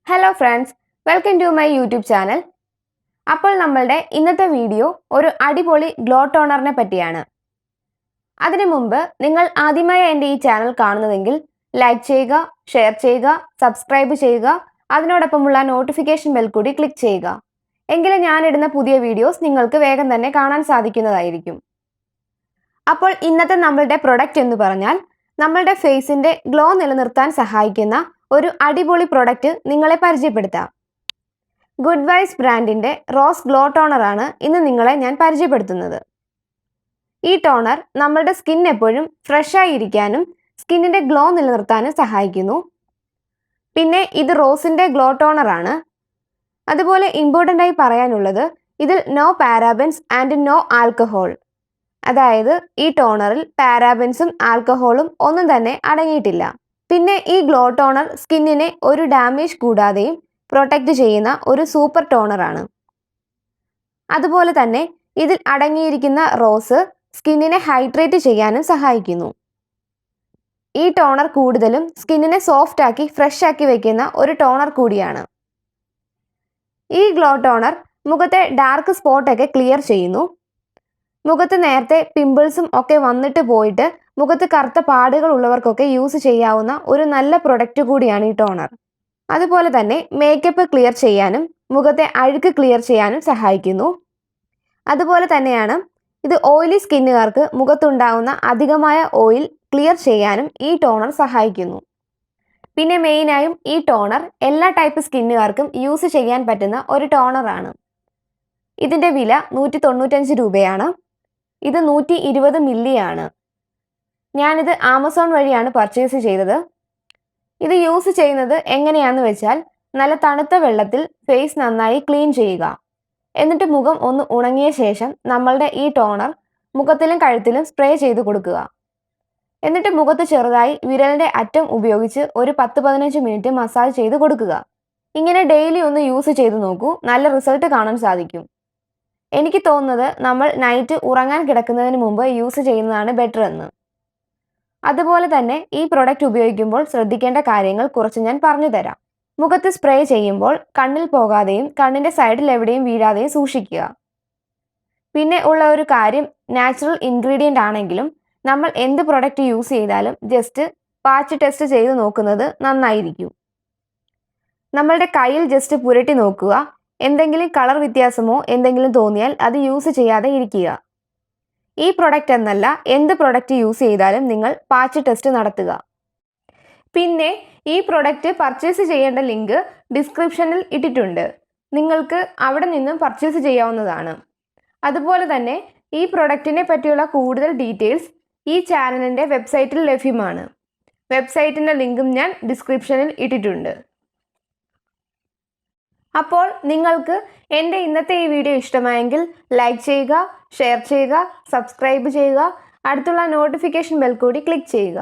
Hello friends, welcome to my YouTube channel. അപ്പോൾ നമ്മളുടെ ഇന്നത്തെ വീഡിയോ ഒരു അടിപൊളി ഗ്ലോ ടോണറിനെ പറ്റിയാണ്. അതിനു മുമ്പ് നിങ്ങൾ ആദ്യമായി എൻ്റെ ഈ ചാനൽ കാണുന്നതെങ്കിൽ ലൈക്ക് ചെയ്യുക, ഷെയർ ചെയ്യുക, സബ്സ്ക്രൈബ് ചെയ്യുക, അതിനോടൊപ്പമുള്ള നോട്ടിഫിക്കേഷൻ ബെൽ കൂടി ക്ലിക്ക് ചെയ്യുക. എങ്കിലും ഞാൻ ഇടുന്ന പുതിയ വീഡിയോസ് നിങ്ങൾക്ക് വേഗം തന്നെ കാണാൻ സാധിക്കുന്നതായിരിക്കും. അപ്പോൾ ഇന്നത്തെ നമ്മളുടെ പ്രൊഡക്റ്റ് എന്ന് പറഞ്ഞാൽ നമ്മളുടെ ഫേസിന്റെ ഗ്ലോ നിലനിർത്താൻ സഹായിക്കുന്ന ഒരു അടിപൊളി പ്രൊഡക്റ്റ് നിങ്ങളെ പരിചയപ്പെടുത്താം. ഗുഡ് വൈസ് ബ്രാൻഡിന്റെ റോസ് ഗ്ലോ ടോണറാണ് ഇന്ന് നിങ്ങളെ ഞാൻ പരിചയപ്പെടുത്തുന്നത്. ഈ ടോണർ നമ്മളുടെ സ്കിൻ എപ്പോഴും ഫ്രഷ് ആയി ഇരിക്കാനും സ്കിന്നിന്റെ ഗ്ലോ നിലനിർത്താനും സഹായിക്കുന്നു. പിന്നെ ഇത് റോസിന്റെ ഗ്ലോ ടോണറാണ്. അതുപോലെ ഇമ്പോർട്ടൻ്റ് ആയി പറയാനുള്ളത് ഇതിൽ നോ പാരാബൻസ് ആൻഡ് നോ ആൽക്കഹോൾ. അതായത് ഈ ടോണറിൽ പാരാബൻസും ആൽക്കഹോളും ഒന്നും തന്നെ അടങ്ങിയിട്ടില്ല. പിന്നെ ഈ ഗ്ലോ ടോണർ സ്കിന്നിനെ ഒരു ഡാമേജ് കൂടാതെയും പ്രൊട്ടക്റ്റ് ചെയ്യുന്ന ഒരു സൂപ്പർ ടോണറാണ്. അതുപോലെ തന്നെ ഇതിൽ അടങ്ങിയിരിക്കുന്ന റോസ് സ്കിന്നിനെ ഹൈഡ്രേറ്റ് ചെയ്യാനും സഹായിക്കുന്നു. ഈ ടോണർ കൂടുതലും സ്കിന്നിനെ സോഫ്റ്റ് ആക്കി ഫ്രഷ് ആക്കി വെക്കുന്ന ഒരു ടോണർ കൂടിയാണ്. ഈ ഗ്ലോ ടോണർ മുഖത്തെ ഡാർക്ക് സ്പോട്ടൊക്കെ ക്ലിയർ ചെയ്യുന്നു. മുഖത്ത് നേരത്തെ പിമ്പിൾസും ഒക്കെ വന്നിട്ട് പോയിട്ട് മുഖത്ത് കറുത്ത പാടുകൾ ഉള്ളവർക്കൊക്കെ യൂസ് ചെയ്യാവുന്ന ഒരു നല്ല പ്രൊഡക്റ്റ് കൂടിയാണ് ഈ ടോണർ. അതുപോലെ തന്നെ മേക്കപ്പ് ക്ലിയർ ചെയ്യാനും മുഖത്തെ അഴുക്ക് ക്ലിയർ ചെയ്യാനും സഹായിക്കുന്നു. അതുപോലെ തന്നെയാണ് ഇത് ഓയിലി സ്കിന്നുകാർക്ക് മുഖത്തുണ്ടാവുന്ന അധികമായ ഓയിൽ ക്ലിയർ ചെയ്യാനും ഈ ടോണർ സഹായിക്കുന്നു. പിന്നെ മെയിനായും ഈ ടോണർ എല്ലാ ടൈപ്പ് സ്കിന്നുകാർക്കും യൂസ് ചെയ്യാൻ പറ്റുന്ന ഒരു ടോണറാണ്. ഇതിൻ്റെ വില 195 രൂപയാണ്. ഇത് 120 മില്ലിയാണ്. ഞാനിത് ആമസോൺ വഴിയാണ് പർച്ചേസ് ചെയ്തത്. ഇത് യൂസ് ചെയ്യുന്നത് എങ്ങനെയാണെന്ന് വെച്ചാൽ നല്ല തണുത്ത വെള്ളത്തിൽ ഫേസ് നന്നായി ക്ലീൻ ചെയ്യുക. എന്നിട്ട് മുഖം ഒന്ന് ഉണങ്ങിയ ശേഷം നമ്മളുടെ ഈ ടോണർ മുഖത്തിലും കഴുത്തിലും സ്പ്രേ ചെയ്ത് കൊടുക്കുക. എന്നിട്ട് മുഖത്ത് ചെറുതായി വിരലിൻ്റെ അറ്റം ഉപയോഗിച്ച് ഒരു 10-15 മിനിറ്റ് മസാജ് ചെയ്ത് കൊടുക്കുക. ഇങ്ങനെ ഡെയിലി ഒന്ന് യൂസ് ചെയ്ത് നോക്കൂ, നല്ല റിസൾട്ട് കാണാൻ സാധിക്കും. എനിക്ക് തോന്നുന്നത് നമ്മൾ നൈറ്റ് ഉറങ്ങാൻ കിടക്കുന്നതിന് മുമ്പ് യൂസ് ചെയ്യുന്നതാണ് ബെറ്റർ എന്ന്. അതുപോലെ തന്നെ ഈ പ്രൊഡക്റ്റ് ഉപയോഗിക്കുമ്പോൾ ശ്രദ്ധിക്കേണ്ട കാര്യങ്ങൾ കുറച്ച് ഞാൻ പറഞ്ഞു തരാം. മുഖത്ത് സ്പ്രേ ചെയ്യുമ്പോൾ കണ്ണിൽ പോകാതെയും കണ്ണിൻ്റെ സൈഡിൽ എവിടെയും വീഴാതെയും സൂക്ഷിക്കുക. പിന്നെ ഉള്ള ഒരു കാര്യം, നാച്ചുറൽ ഇൻഗ്രീഡിയൻ്റ് ആണെങ്കിലും നമ്മൾ എന്ത് പ്രൊഡക്റ്റ് യൂസ് ചെയ്താലും ജസ്റ്റ് പാച്ച് ടെസ്റ്റ് ചെയ്ത് നോക്കുന്നത് നന്നായിരിക്കും. നമ്മളുടെ കയ്യിൽ ജസ്റ്റ് പുരട്ടി നോക്കുക. എന്തെങ്കിലും കളർ വ്യത്യാസമോ എന്തെങ്കിലും തോന്നിയാൽ അത് യൂസ് ചെയ്യാതെ ഇരിക്കുക. ഈ പ്രൊഡക്റ്റ് എന്നല്ല, എന്ത് പ്രൊഡക്റ്റ് യൂസ് ചെയ്താലും നിങ്ങൾ പാച്ച് ടെസ്റ്റ് നടത്തുക. പിന്നെ ഈ പ്രൊഡക്റ്റ് പർച്ചേസ് ചെയ്യേണ്ട ലിങ്ക് ഡിസ്ക്രിപ്ഷനിൽ ഇട്ടിട്ടുണ്ട്. നിങ്ങൾക്ക് അവിടെ നിന്നും പർച്ചേസ് ചെയ്യാവുന്നതാണ്. അതുപോലെ തന്നെ ഈ പ്രൊഡക്റ്റിനെ പറ്റിയുള്ള കൂടുതൽ ഡീറ്റെയിൽസ് ഈ ചാനലിൻ്റെ വെബ്സൈറ്റിൽ ലഭ്യമാണ്. വെബ്സൈറ്റിൻ്റെ ലിങ്കും ഞാൻ ഡിസ്ക്രിപ്ഷനിൽ ഇട്ടിട്ടുണ്ട്. അപ്പോൾ നിങ്ങൾക്ക് എൻ്റെ ഇന്നത്തെ ഈ വീഡിയോ ഇഷ്ടമായെങ്കിൽ ലൈക്ക് ചെയ്യുക, ഷെയർ ചെയ്യുക, സബ്സ്ക്രൈബ് ചെയ്യുക, അടുത്തുള്ള നോട്ടിഫിക്കേഷൻ ബെൽ കൂടി ക്ലിക്ക് ചെയ്യുക.